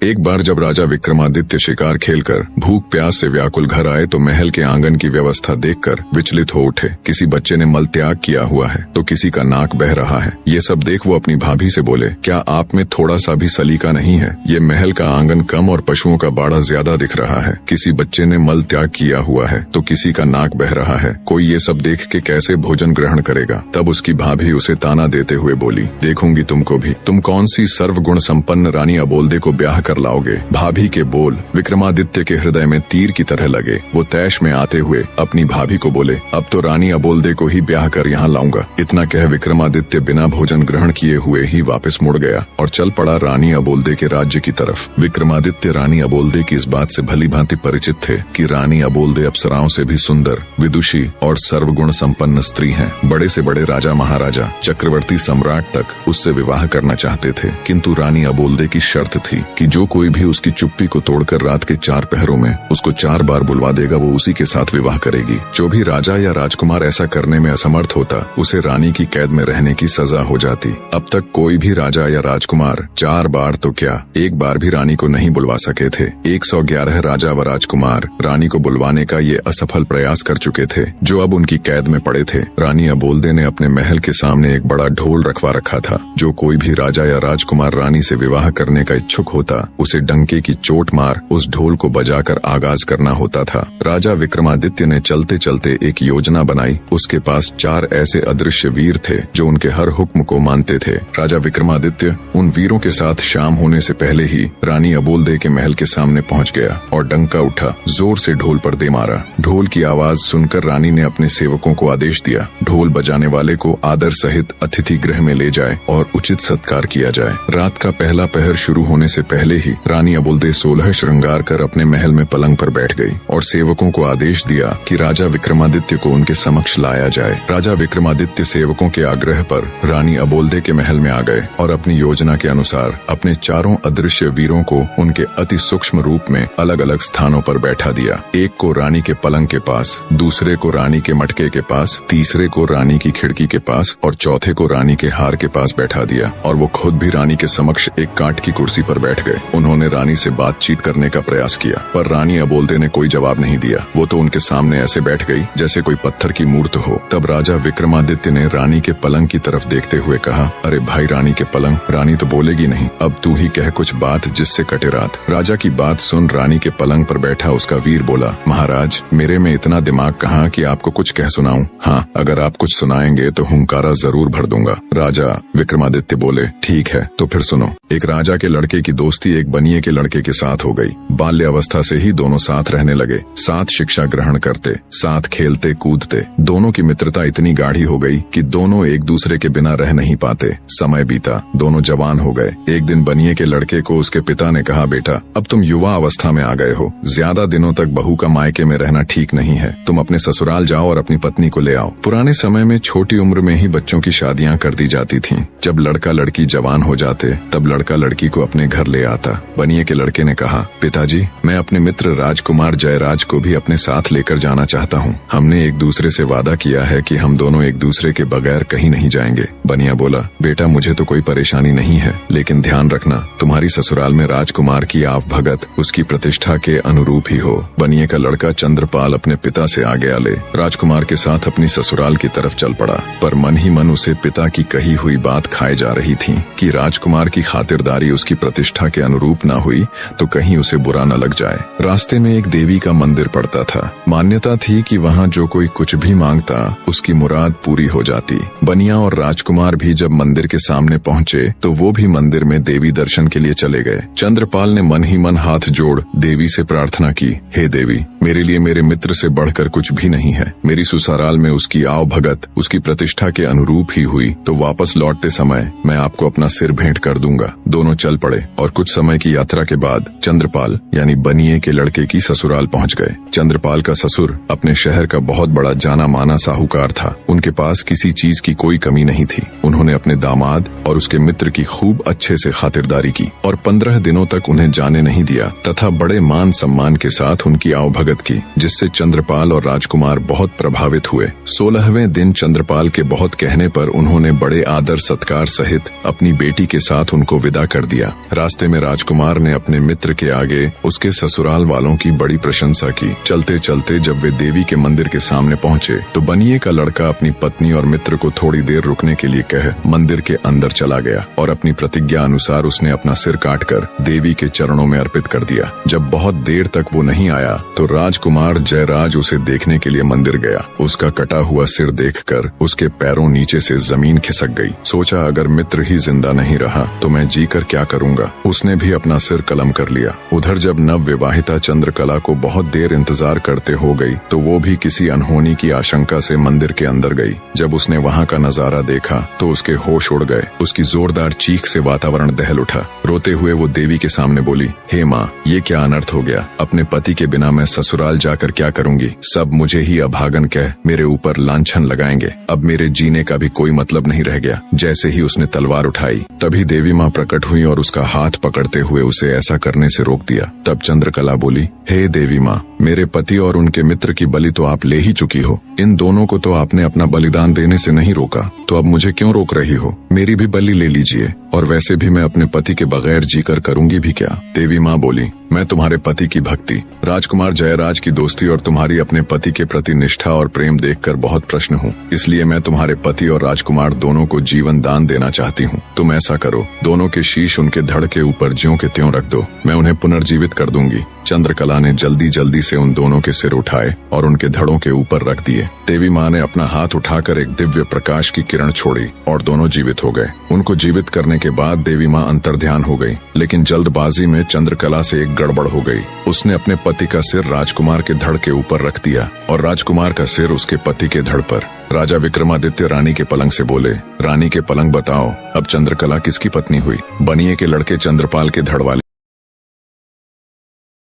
एक बार जब राजा विक्रमादित्य शिकार खेलकर भूख प्यास से व्याकुल घर आए तो महल के आंगन की व्यवस्था देखकर विचलित हो उठे। किसी बच्चे ने मल त्याग किया हुआ है तो किसी का नाक बह रहा है। ये सब देख वो अपनी भाभी से बोले, क्या आप में थोड़ा सा भी सलीका नहीं है? ये महल का आंगन कम और पशुओं का बाड़ा ज्यादा दिख रहा है। किसी बच्चे ने मल त्याग किया हुआ है तो किसी का नाक बह रहा है। कोई ये सब देख के कैसे भोजन ग्रहण करेगा? तब उसकी भाभी उसे ताना देते हुए बोली, देखूंगी तुमको भी, तुम कौन सी सर्वगुण संपन्न रानी अबोल्दे को ब्याह कर लाओगे? भाभी के बोल विक्रमादित्य के हृदय में तीर की तरह लगे। वो तैश में आते हुए अपनी भाभी को बोले, अब तो रानी अबोल्दे को ही ब्याह कर यहाँ लाऊंगा। इतना कह विक्रमादित्य बिना भोजन ग्रहण किए हुए ही वापस मुड़ गया और चल पड़ा रानी अबोल्दे के राज्य की तरफ। विक्रमादित्य रानी अबोल्दे की इस बात से भली भांति परिचित थे कि रानी अबोल्दे अप्सराओं से भी सुंदर, विदुषी और सर्वगुण संपन्न स्त्री हैं। बड़े से बड़े राजा महाराजा, चक्रवर्ती सम्राट तक उससे विवाह करना चाहते थे, किंतु रानी अबोल्दे की शर्त थी कि जो कोई भी उसकी चुप्पी को तोड़कर रात के 4 पहरों में उसको 4 बार बुलवा देगा, वो उसी के साथ विवाह करेगी। जो भी राजा या राजकुमार ऐसा करने में असमर्थ होता, उसे रानी की कैद में रहने की सजा हो जाती। अब तक कोई भी राजा या राजकुमार 4 बार तो क्या, 1 बार भी रानी को नहीं बुलवा सके थे। 111 राजा व राजकुमार रानी को बुलवाने का ये असफल प्रयास कर चुके थे, जो अब उनकी कैद में पड़े थे। रानी अबोल्दे ने अपने महल के सामने एक बड़ा ढोल रखवा रखा था। जो कोई भी राजा या राजकुमार रानी से विवाह करने का इच्छुक होता, उसे डंके की चोट मार उस ढोल को बजाकर आगाज करना होता था। राजा विक्रमादित्य ने चलते चलते एक योजना बनाई। उसके पास 4 ऐसे अदृश्य वीर थे जो उनके हर हुक्म को मानते थे। राजा विक्रमादित्य उन वीरों के साथ शाम होने से पहले ही रानी अबोल्दे के महल के सामने पहुंच गया और डंका उठा, जोर से ढोल पर दे मारा। ढोल की आवाज सुनकर रानी ने अपने सेवकों को आदेश दिया, ढोल बजाने वाले को आदर सहित अतिथि गृह में ले जाए और उचित सत्कार किया जाए। रात का पहला पहर शुरू होने से पहले ही रानी अबोल्दे 16 श्रृंगार कर अपने महल में पलंग पर बैठ गई और सेवकों को आदेश दिया कि राजा विक्रमादित्य को उनके समक्ष लाया जाए। राजा विक्रमादित्य सेवकों के आग्रह पर रानी अबोल्दे के महल में आ गए और अपनी योजना के अनुसार अपने 4 अदृश्य वीरों को उनके अति सूक्ष्म रूप में अलग अलग स्थानों पर बैठा दिया। एक को रानी के पलंग के पास, दूसरे को रानी के मटके के पास, तीसरे को रानी की खिड़की के पास और चौथे को रानी के हार के पास बैठा दिया और वो खुद भी रानी के समक्ष एक काठ की कुर्सी पर बैठ गए। उन्होंने रानी से बातचीत करने का प्रयास किया, पर रानी अबोल्दे ने कोई जवाब नहीं दिया। वो तो उनके सामने ऐसे बैठ गई जैसे कोई पत्थर की मूर्त हो। तब राजा विक्रमादित्य ने रानी के पलंग की तरफ देखते हुए कहा, अरे भाई रानी के पलंग, रानी तो बोलेगी नहीं, अब तू ही कह कुछ बात जिससे कटे रात। राजा की बात सुन रानी के पलंग पर बैठा उसका वीर बोला, महाराज मेरे में इतना दिमाग कहाँ कि आपको कुछ कह सुनाऊं? हाँ, अगर आप कुछ सुनाएंगे तो हुंकारा जरूर भर दूंगा। राजा विक्रमादित्य बोले, ठीक है तो फिर सुनो। एक राजा के लड़के की दोस्ती एक बनिए के लड़के के साथ हो गई। बाल्य अवस्था से ही दोनों साथ रहने लगे, साथ शिक्षा ग्रहण करते, साथ खेलते कूदते। दोनों की मित्रता इतनी गाढ़ी हो गई कि दोनों एक दूसरे के बिना रह नहीं पाते। समय बीता, दोनों जवान हो गए। एक दिन बनिए के लड़के को उसके पिता ने कहा, बेटा अब तुम युवा अवस्था में आ गए हो, ज्यादा दिनों तक बहू का मायके में रहना ठीक नहीं है। तुम अपने ससुराल जाओ और अपनी पत्नी को ले आओ। पुराने समय में छोटी उम्र में ही बच्चों की शादियां कर दी जाती थीं। जब लड़का लड़की जवान हो जाते तब लड़का लड़की को अपने घर ले आता। बनिए के लड़के ने कहा, पिताजी मैं अपने मित्र राजकुमार जयराज को भी अपने साथ लेकर जाना चाहता हूँ। हमने एक दूसरे से वादा किया है कि हम दोनों एक दूसरे के बगैर कहीं नहीं जाएंगे। बनिया बोला, बेटा मुझे तो कोई परेशानी नहीं है, लेकिन ध्यान रखना तुम्हारी ससुराल में राजकुमार की आव भगत उसकी प्रतिष्ठा के अनुरूप ही हो। बनिए का लड़का चंद्रपाल अपने पिता से आज्ञा ले राजकुमार के साथ अपनी ससुराल की तरफ चल पड़ा, पर मन ही मन उसे पिता की कही हुई बात खाए जा रही थी कि राजकुमार की खातिरदारी उसकी प्रतिष्ठा के अनुरूप न हुई तो कहीं उसे बुरा न लग जाए। रास्ते में एक देवी का मंदिर पड़ता था। मान्यता थी कि वहाँ जो कोई कुछ भी मांगता उसकी मुराद पूरी हो जाती। बनिया और राजकुमार भी जब मंदिर के सामने पहुँचे तो वो भी मंदिर में देवी दर्शन के लिए चले गए। चंद्रपाल ने मन ही मन हाथ जोड़ देवी से प्रार्थना की, हे देवी मेरे लिए मेरे मित्र से बढ़कर कुछ भी नहीं है। मेरी ससुराल में उसकी आव भगत उसकी प्रतिष्ठा के अनुरूप ही हुई तो वापस लौटते समय मैं आपको अपना सिर भेंट कर दूंगा। दोनों चल पड़े और कुछ समय की यात्रा के बाद चंद्रपाल यानी बनिए के लड़के की ससुराल पहुंच गए। चंद्रपाल का ससुर अपने शहर का बहुत बड़ा जाना माना साहूकार था। उनके पास किसी चीज की कोई कमी नहीं थी। उन्होंने अपने दामाद और उसके मित्र की खूब अच्छे से खातिरदारी की और 15 दिनों तक उन्हें जाने नहीं दिया तथा बड़े मान सम्मान के साथ उनकी आवभगत की, जिससे चंद्रपाल और राजकुमार बहुत प्रभावित हुए। 16वें दिन चंद्रपाल के बहुत कहने पर उन्होंने बड़े आदर सत्कार सहित अपनी बेटी के साथ उनको विदा कर दिया। रास्ते में राजकुमार ने अपने मित्र के आगे उसके ससुराल वालों की बड़ी प्रशंसा की। चलते चलते जब वे देवी के मंदिर के सामने पहुँचे तो बनिए का लड़का अपनी पत्नी और मित्र को थोड़ी देर रुकने के लिए कह मंदिर के अंदर चला गया और अपनी प्रतिज्ञा अनुसार उसने अपना सिर काटकर देवी के चरणों में अर्पित कर दिया। जब बहुत देर तक वो नहीं आया तो राजकुमार जयराज उसे देखने के लिए मंदिर गया। उसका कटा हुआ सिर देखकर उसके पैरों नीचे से जमीन खिसक गई। सोचा अगर मित्र ही जिंदा नहीं रहा तो मैं जीकर क्या करूंगा। उसने भी अपना सिर कलम कर लिया। उधर जब नव विवाहिता चंद्रकला को बहुत देर इंतजार करते हो गई तो वो भी किसी अनहोनी की आशंका से मंदिर के अंदर गई। जब उसने वहाँ का नजारा देखा तो उसके होश उड़ गए। उसकी जोरदार चीख से वातावरण दहल उठा। रोते हुए वो देवी के सामने बोली, हे माँ, ये क्या अनर्थ हो गया। अपने पति के बिना मैं ससुराल जाकर क्या करूंगी। सब मुझे ही अभागन कह मेरे ऊपर लांछन लगाएंगे। अब मेरे जीने का भी कोई मतलब नहीं रह गया। जैसे ही उसने तलवार उठाई तभी देवी माँ प्रकट हुई और उसका हाथ पकड़ते हुए उसे ऐसा करने से रोक दिया। तब चंद्रकला बोली, हे देवी माँ, मेरे पति और उनके मित्र की बलि तो आप ले ही चुकी हो। इन दोनों को तो आपने अपना बलिदान देने से नहीं रोका, तो अब मुझे क्यों रोक रही हो। मेरी भी बलि ले लीजिए। और वैसे भी मैं अपने पति के बगैर जीकर करूंगी भी क्या। देवी माँ बोली, मैं तुम्हारे पति की भक्ति, राजकुमार जयराज की दोस्ती और तुम्हारी अपने पति के प्रति निष्ठा और प्रेम देखकर बहुत प्रश्न हूँ। इसलिए मैं तुम्हारे पति और राजकुमार दोनों को जीवन दान देना चाहती हूँ। तुम ऐसा करो, दोनों के शीश उनके धड़ के ऊपर ज्यों के त्यों रख दो। मैं उन्हें पुनर्जीवित कर दूंगी। चंद्रकला ने जल्दी जल्दी से उन दोनों के सिर उठाए और उनके धड़ों के ऊपर रख दिए। देवी माँ ने अपना हाथ उठाकर एक दिव्य प्रकाश की किरण छोड़ी और दोनों जीवित हो गए। उनको जीवित करने के बाद देवी माँ अंतर्ध्यान हो गई। लेकिन जल्दबाजी में चंद्रकला से एक गड़बड़ हो गई। उसने अपने पति का सिर राजकुमार के धड़ के ऊपर रख दिया और राजकुमार का सिर उसके पति के धड़ पर। राजा विक्रमादित्य रानी के पलंग से बोले, रानी के पलंग बताओ, अब चंद्रकला किसकी पत्नी हुई। बनिए के लड़के चंद्रपाल के धड़ वाली